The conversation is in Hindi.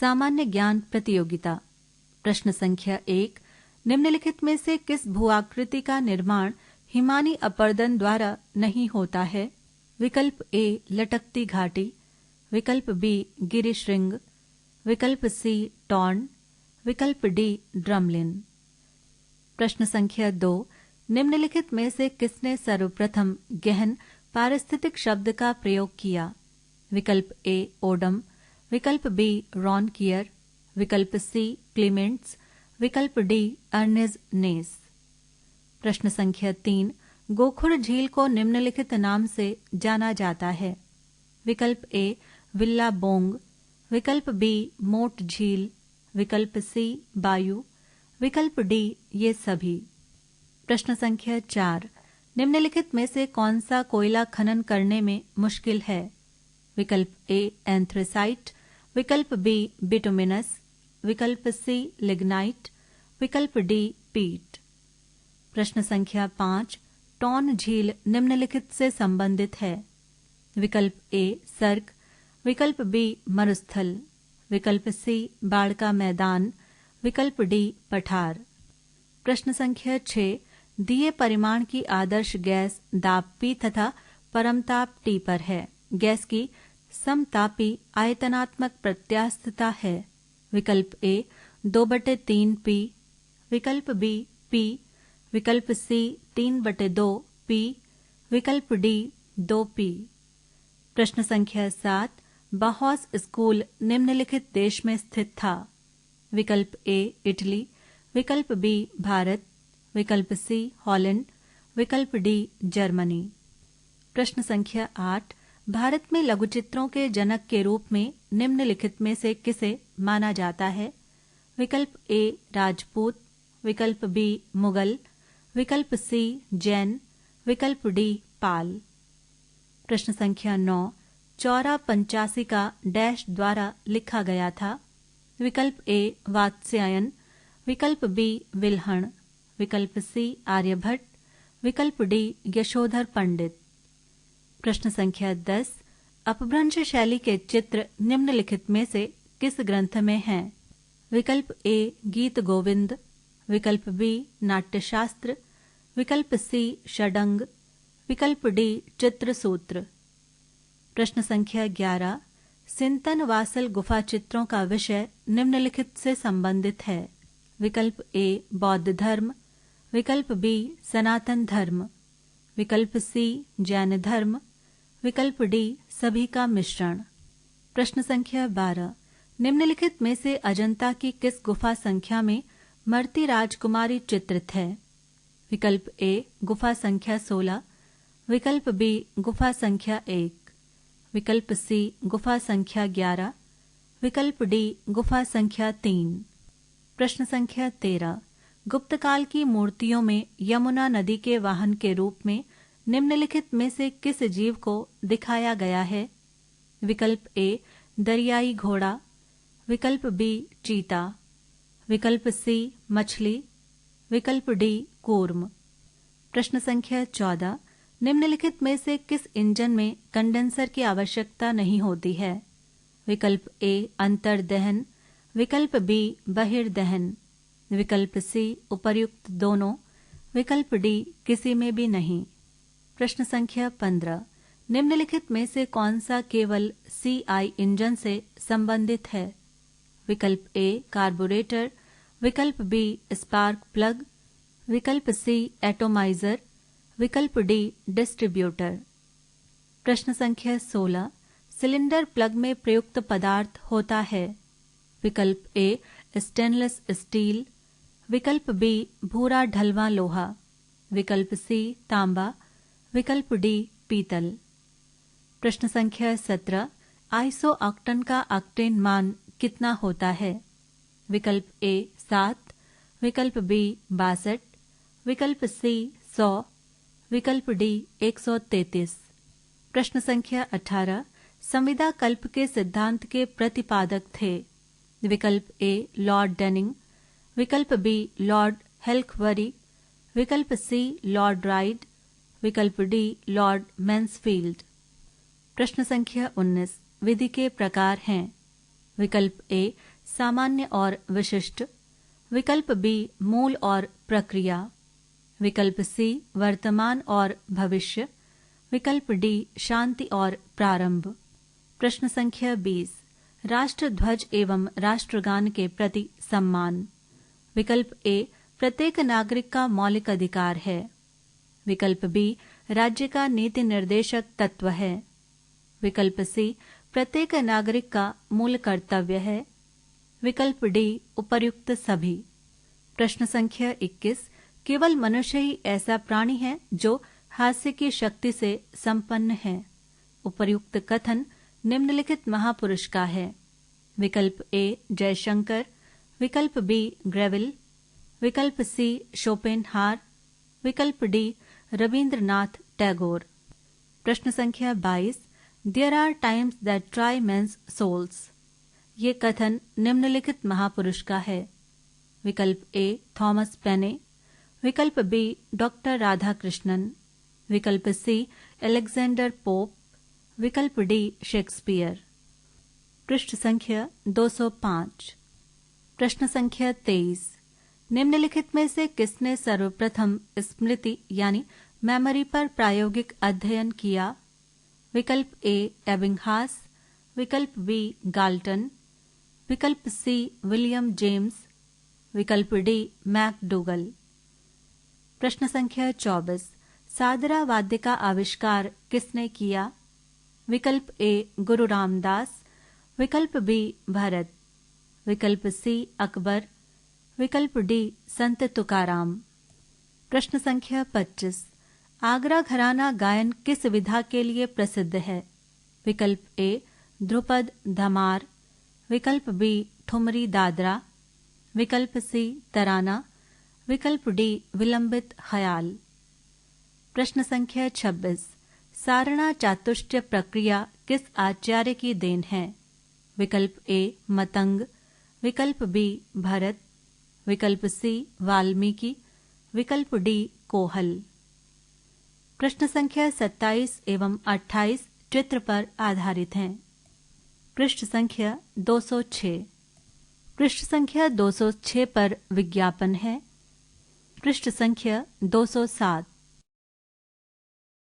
सामान्य ज्ञान प्रतियोगिता। प्रश्न संख्या 1, निम्नलिखित में से किस भूआकृति का निर्माण हिमानी अपर्दन द्वारा नहीं होता है? विकल्प ए लटकती घाटी, विकल्प बी गिरिशृंग, विकल्प सी टॉर्न, विकल्प डी ड्रमलिन। प्रश्न संख्या 2, निम्नलिखित में से किसने सर्वप्रथम गहन पारिस्थितिक शब्द का प्रयोग किया? विकल्प ए ओडम, विकल्प बी रॉनकियर, विकल्प सी क्लीमेंट्स, विकल्प डी अर्नेज नेस। प्रश्न संख्या 3, गोखुर झील को निम्नलिखित नाम से जाना जाता है? विकल्प ए विल्ला बोंग, विकल्प बी मोट झील, विकल्प सी बायू, विकल्प डी ये सभी। प्रश्न संख्या 4, निम्नलिखित में से कौन सा कोयला खनन करने में मुश्किल है? विकल्प ए एंथ्रेसाइट, विकल्प बी बिटुमिनस, विकल्प सी लिग्नाइट, विकल्प डी पीट। प्रश्न संख्या 5, टॉन झील निम्नलिखित से संबंधित है? विकल्प ए सर्क, विकल्प बी मरुस्थल, विकल्प सी बाढ़ का मैदान, विकल्प डी पठार। प्रश्न संख्या 6, दिए परिमाण की आदर्श गैस दाब P तथा परमताप T पर है। गैस की समतापी आयतनात्मक प्रत्यास्थता है? विकल्प ए 2/3 P, विकल्प बी P, विकल्प सी 3/2 P, विकल्प डी 2 P। प्रश्न संख्या 7, बाहौस स्कूल निम्नलिखित देश में स्थित था? विकल्प ए इटली, विकल्प बी भारत, विकल्प सी हॉलैंड, विकल्प डी जर्मनी। प्रश्न संख्या 8, भारत में लघुचित्रों के जनक के रूप में निम्नलिखित में से किसे माना जाता है? विकल्प ए राजपूत, विकल्प बी मुगल, विकल्प सी जैन, विकल्प डी पाल। प्रश्न संख्या 9, चौरा पंचासी का डैश द्वारा लिखा गया था? विकल्प ए वात्स्यायन, विकल्प बी विल्हण, विकल्प सी आर्यभट्ट, विकल्प डी यशोधर पंडित। प्रश्न संख्या 10, अपभ्रंश शैली के चित्र निम्नलिखित में से किस ग्रंथ में हैं? विकल्प ए गीत गोविंद, विकल्प बी नाट्यशास्त्र, विकल्प सी षडंग, विकल्प डी चित्रसूत्र। प्रश्न संख्या 11, सिंतन वासल गुफा चित्रों का विषय निम्नलिखित से संबंधित है? विकल्प ए बौद्ध धर्म, विकल्प बी सनातन धर्म, विकल्प सी जैन धर्म, विकल्प डी सभी का मिश्रण। प्रश्न संख्या 12, निम्नलिखित में से अजंता की किस गुफा संख्या में मरती राजकुमारी चित्रित है? विकल्प ए गुफा संख्या 16, विकल्प बी गुफा संख्या 1, विकल्प सी गुफा संख्या 11, विकल्प डी गुफा संख्या 3। प्रश्न संख्या 13, गुप्त काल की मूर्तियों में यमुना नदी के वाहन के रूप में निम्नलिखित में से किस जीव को दिखाया गया है? विकल्प ए दरियाई घोड़ा, विकल्प बी चीता, विकल्प सी मछली, विकल्प डी कूर्म। प्रश्न संख्या 14, निम्नलिखित में से किस इंजन में कंडेंसर की आवश्यकता नहीं होती है? विकल्प ए अंतर्दहन, विकल्प बी बहिर्दहन, विकल्प सी उपर्युक्त दोनों, विकल्प डी किसी में भी नहीं। प्रश्न संख्या 15, निम्नलिखित में से कौन सा केवल CI इंजन से संबंधित है? विकल्प ए कार्बोरेटर, विकल्प बी स्पार्क प्लग, विकल्प सी एटोमाइजर, विकल्प डी डिस्ट्रीब्यूटर। प्रश्न संख्या 16, सिलेंडर प्लग में प्रयुक्त पदार्थ होता है? विकल्प ए स्टेनलेस स्टील, विकल्प बी भूरा ढलवा लोहा, विकल्प सी तांबा, विकल्प डी पीतल। प्रश्न संख्या 17, आइसो ऑक्टेन का ऑक्टेन मान कितना होता है? विकल्प ए 7, विकल्प बी 62, विकल्प सी 100, विकल्प डी 133। प्रश्न संख्या 18, संविदा कल्प के सिद्धांत के प्रतिपादक थे? विकल्प ए लॉर्ड डेनिंग, विकल्प बी लॉर्ड हेल्कवरी, विकल्प सी लॉर्ड राइड, विकल्प डी लॉर्ड मैंसफील्ड। प्रश्न संख्या 19, विधि के प्रकार हैं? विकल्प ए सामान्य और विशिष्ट, विकल्प बी मूल और प्रक्रिया, विकल्प सी वर्तमान और भविष्य, विकल्प डी शांति और प्रारंभ। प्रश्न संख्या 20 राष्ट्र ध्वज एवं राष्ट्रगान के प्रति सम्मान। विकल्प ए प्रत्येक नागरिक का मौलिक अधिकार है, विकल्प बी राज्य का नीति निर्देशक तत्व है, विकल्प सी प्रत्येक नागरिक का मूल कर्तव्य है, विकल्प डी उपर्युक्त सभी। प्रश्न संख्या 21 केवल मनुष्य ही ऐसा प्राणी है जो हास्य की शक्ति से संपन्न है। उपर्युक्त कथन निम्नलिखित महापुरुष का है। विकल्प ए जयशंकर, विकल्प बी ग्रेविल, विकल्प सी शोपेनहार, विकल्प डी रविंद्रनाथ टैगोर। प्रश्न संख्या 22 there are times that try men's souls. ये कथन निम्नलिखित महापुरुष का है। विकल्प ए थॉमस पेने, विकल्प बी डॉक्टर राधाकृष्णन, विकल्प सी अलेक्जेंडर पोप, विकल्प डी शेक्सपियर। पृष्ठ संख्या 205। प्रश्न संख्या 23 निम्नलिखित में से किसने सर्वप्रथम स्मृति यानी मेमोरी पर प्रायोगिक अध्ययन किया? विकल्प ए एबिंगहास, विकल्प बी गाल्टन, विकल्प सी विलियम जेम्स, विकल्प डी मैकडूगल। प्रश्न संख्या 24 सादरा वाद्य का आविष्कार किसने किया? विकल्प ए गुरु रामदास, विकल्प बी भरत, विकल्प सी अकबर, विकल्प डी संत तुकाराम। प्रश्न संख्या 25 आगरा घराना गायन किस विधा के लिए प्रसिद्ध है? विकल्प ए ध्रुपद धमार, विकल्प बी ठुमरी दादरा, विकल्प सी तराना, विकल्प डी विलंबित ख्याल। प्रश्न संख्या 26 सारणा चातुष्ट प्रक्रिया किस आचार्य की देन है? विकल्प ए मतंग, विकल्प बी भरत, विकल्प सी वाल्मीकि, विकल्प डी कोहल। प्रश्न संख्या 27 एवं 28 चित्र पर आधारित हैं। पृष्ठ संख्या 206। पृष्ठ संख्या 206 पर विज्ञापन है। पृष्ठ संख्या 207